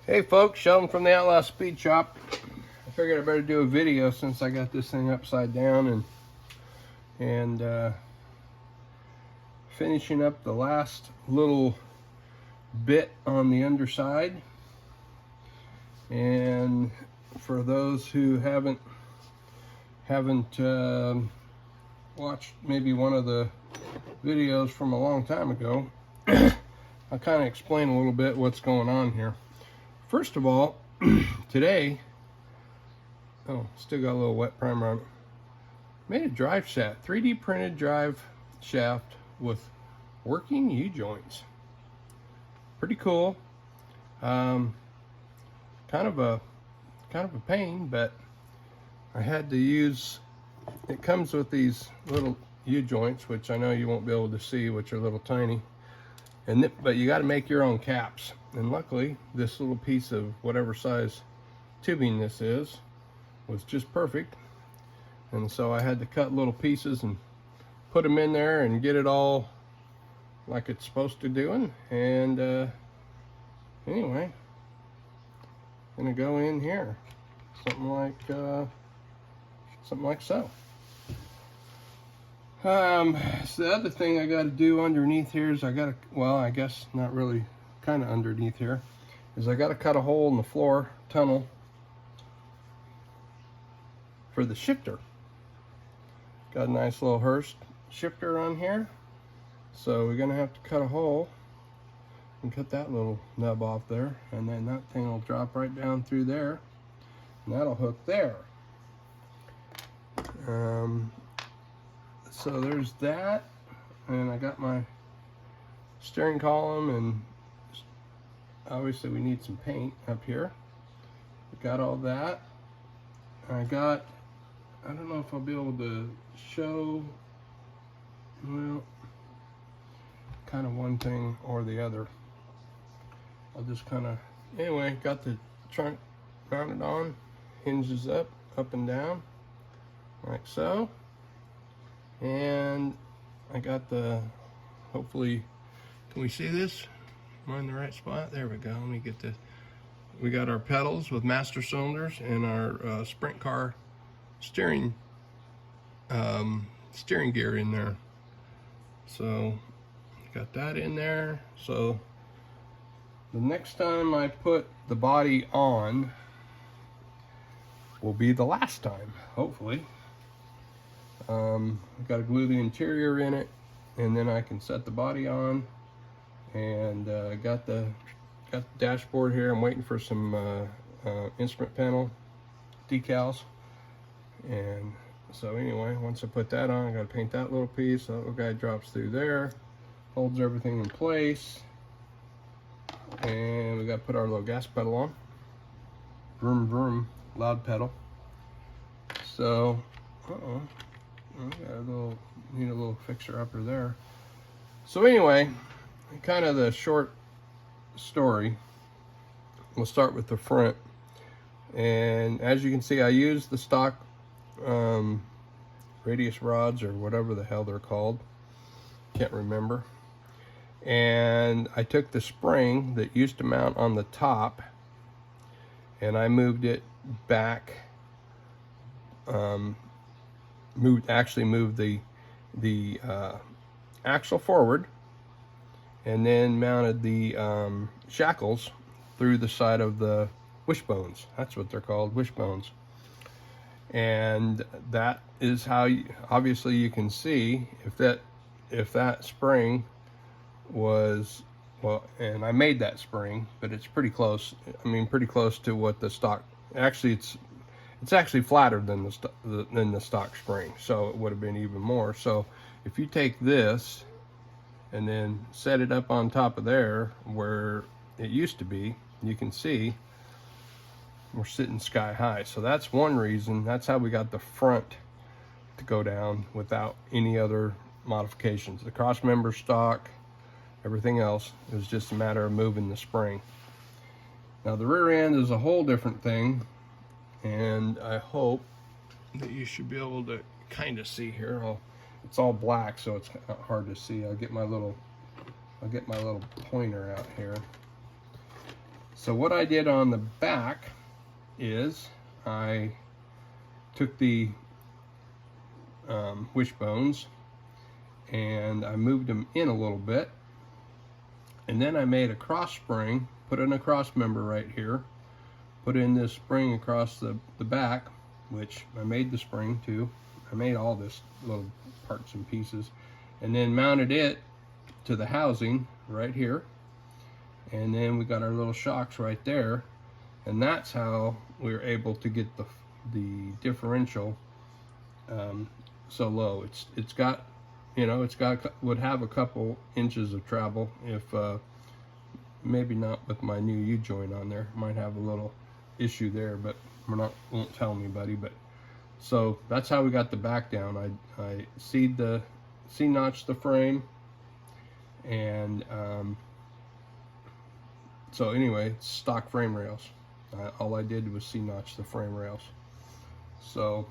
Hey folks, Sheldon from the Outlaw Speed Shop. I figured I better do a video since I got this thing upside down and finishing up the last little bit on the underside. And for those who haven't watched maybe one of the videos from a long time ago, I'll kind of explain a little bit what's going on here. First of all, today, still got a little wet primer on it. Made a drive shaft, 3D printed drive shaft with working U-joints. Pretty cool. Kind of a pain, but I had to use. It comes with these little U-joints, which I know you won't be able to see, which are little tiny. But you got to make your own caps. And luckily, this little piece of whatever size tubing this is was just perfect. And so I had to cut little pieces and put them in there and get it all like it's supposed to do. And anyway, gonna go in here, something like so. So the other thing I got to do underneath here is I guess not really, kind of underneath here, is I got to cut a hole in the floor tunnel for the shifter. Got a nice little Hurst shifter on here, so we're gonna have to cut a hole and cut that little nub off there, and then that thing will drop right down through there, and that'll hook there. So there's that, and I got my steering column, and obviously we need some paint up here. We got all that. I don't know if I'll be able to show, well, kind of one thing or the other. I'll just anyway, got the trunk mounted on, hinges up and down, like so. And I got hopefully, can we see this? Am I in the right spot? There we go. Let me get this. We got our pedals with master cylinders and our sprint car steering gear in there. So got that in there. So the next time I put the body on will be the last time, hopefully. I've got to glue the interior in it, and then I can set the body on. And got the dashboard here. I'm waiting for some instrument panel decals. And so anyway, once I put that on, I got to paint that little piece. That little guy drops through there, holds everything in place. And we got to put our little gas pedal on. Vroom vroom, loud pedal. So, need a little fixer upper there. So anyway, kind of the short story. We'll start with the front. And as you can see, I used the stock radius rods, or whatever the hell they're called. Can't remember. And I took the spring that used to mount on the top, and I moved it back. Moved the axle forward, and then mounted the shackles through the side of the wishbones. That's what they're called, wishbones. And that is how obviously you can see if that spring was, well, and I made that spring, but it's pretty close. I mean, pretty close to what the stock. Actually, it's actually flatter than the stock spring, so it would have been even more. So if you take this and then set it up on top of there where it used to be, you can see we're sitting sky high. So that's one reason. That's how we got the front to go down without any other modifications. The cross member stock, everything else, it was just a matter of moving the spring. Now the rear end is a whole different thing, and I hope that you should be able to kind of see here. It's all black, so it's hard to see. I'll get my little pointer out here. So what I did on the back is I took the wishbones and I moved them in a little bit, and then I made a cross spring, put in a cross member right here, put in this spring across the back, which I made the spring too. I made all this little parts and pieces, and then mounted it to the housing right here, and then we got our little shocks right there, and that's how we were able to get the differential so low. It's got, you know, would have a couple inches of travel if maybe not with my new U-joint on there. Might have a little issue there, but won't tell anybody. But so that's how we got the back down. I C-notched the frame, and so anyway, it's stock frame rails. All I did was C-notch the frame rails. So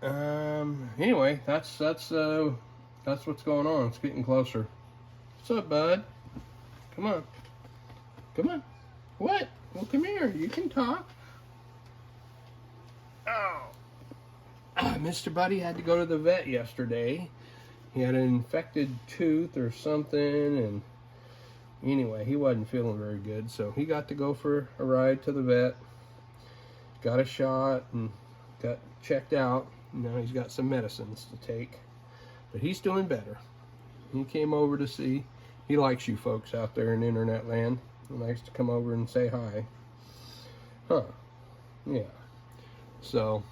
anyway, that's what's going on. It's getting closer. What's up, bud? Come on. Come on. What? Well, come here. You can talk. Oh. Mr. Buddy had to go to the vet yesterday. He had an infected tooth or something, and anyway, he wasn't feeling very good, so he got to go for a ride to the vet. Got a shot and got checked out. Now he's got some medicines to take, but he's doing better. He came over to see. He likes you folks out there in internet land. He likes to come over and say hi. Huh? Yeah. So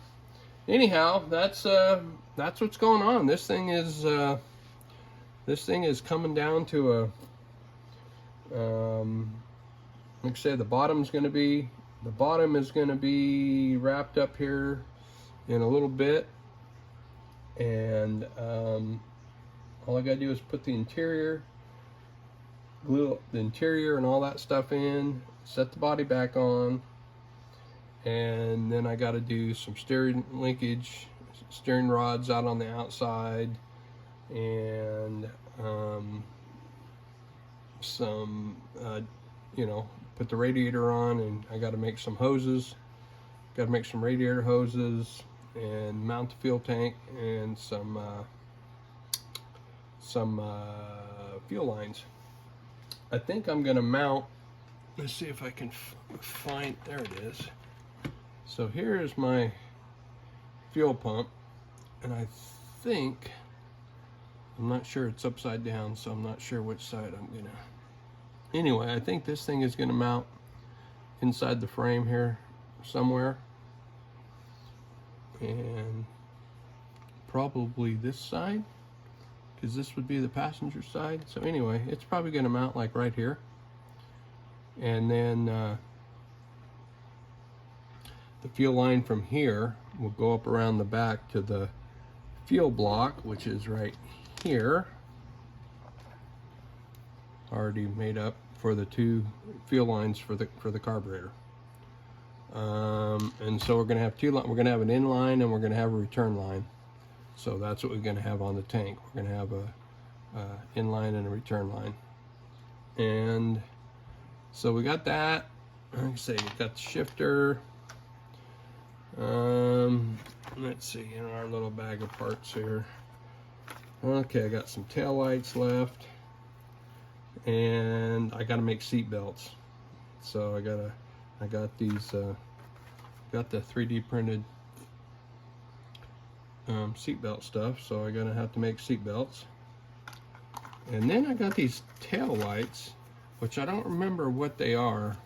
anyhow, that's what's going on. This thing is coming down to a like I said, the bottom is going to be wrapped up here in a little bit, and all I gotta do is put the interior, glue the interior and all that stuff in, set the body back on, and then I gotta do some steering linkage, steering rods out on the outside, and some you know, put the radiator on, and I got to make some hoses, got to make some radiator hoses, and mount the fuel tank, and some fuel lines. I think I'm gonna mount, let's see if I can find, there it is. So here is my fuel pump, and I think, I'm not sure, it's upside down, so I'm not sure which side I'm gonna. Anyway, I think this thing is going to mount inside the frame here somewhere, and probably this side, because this would be the passenger side. So anyway, it's probably going to mount like right here, and then the fuel line from here will go up around the back to the fuel block, which is right here, already made up for the two fuel lines for the carburetor. And so we're going to have two. We're going to have an inline and we're going to have a return line. So that's what we're going to have on the tank. We're going to have a inline and a return line. And so we got that. Like I say, we got the shifter. Let's see, in our little bag of parts here. Okay, I got some tail lights left, and I got to make seat belts. So I got these, got the 3D printed seat belt stuff. So I'm gonna have to make seat belts. And then I got these tail lights, which I don't remember what they are,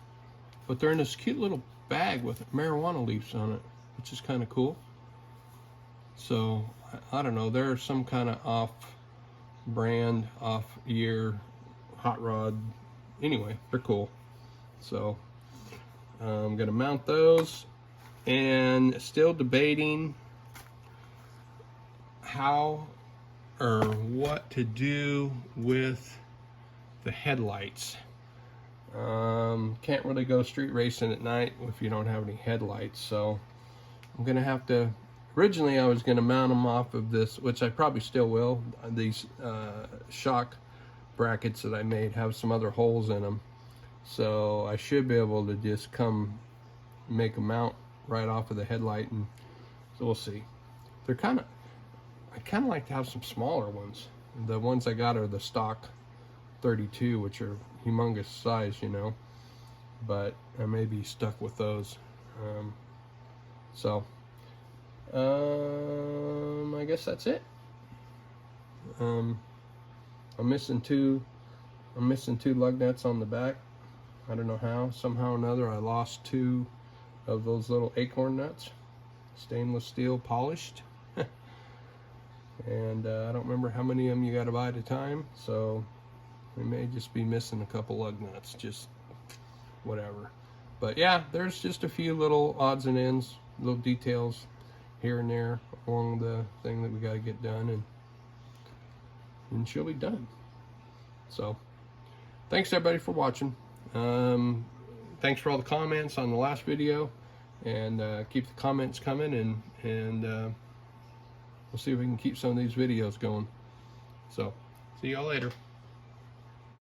but they're in this cute little bag with marijuana leaves on it, which is kind of cool. So I don't know, they're some kind of off-brand, off-year hot rod. Anyway, they're cool. So I'm gonna mount those, and still debating how or what to do with the headlights. Can't really go street racing at night if you don't have any headlights, so I'm gonna have to. Originally I was gonna mount them off of this, which I probably still will. These shock brackets that I made have some other holes in them, So I should be able to just come make a mount right off of the headlight, and so we'll see. They're kind of, I kind of like to have some smaller ones. The ones I got are the stock 32, which are humongous size, you know, but I may be stuck with those. I guess that's it. I'm missing two lug nuts on the back. I don't know how. Somehow or another, I lost 2 of those little acorn nuts, stainless steel polished. And I don't remember how many of them you got to buy at a time, so we may just be missing a couple lug nuts, just whatever. But yeah, there's just a few little odds and ends, little details here and there along the thing that we got to get done, and she'll be done. So thanks everybody for watching. Thanks for all the comments on the last video, and keep the comments coming, and we'll see if we can keep some of these videos going. So see y'all later.